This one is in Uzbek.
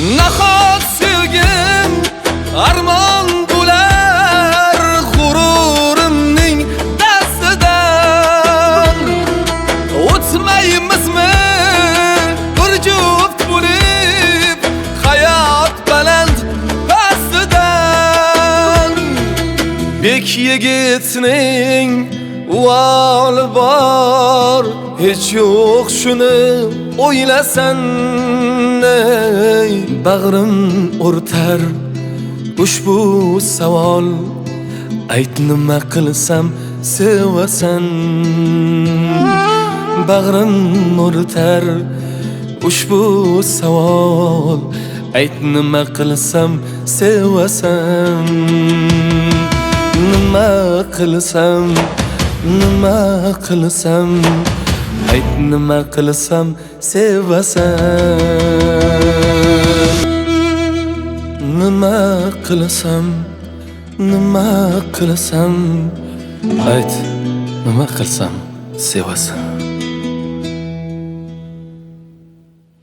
Nahot sevgim armon bo'lar g'ururimning dastidan. O'tmaymizmi bir juft bo'lib hayot baland pastidan. Bek yigitning uvoli bor, hech yo'q shuni o'ylasan. Ey bag'rim o'rtar ushbu savol, ayt nima qilsam sevasan. Bag'rim o'rtar ushbu savol, ayt nima qilsam sevasan. Nima qilsam, nima qilsam, ayt nima qilsam sevasan. Nima qilsam, nima qilsam, ayt nima qilsam sevasan.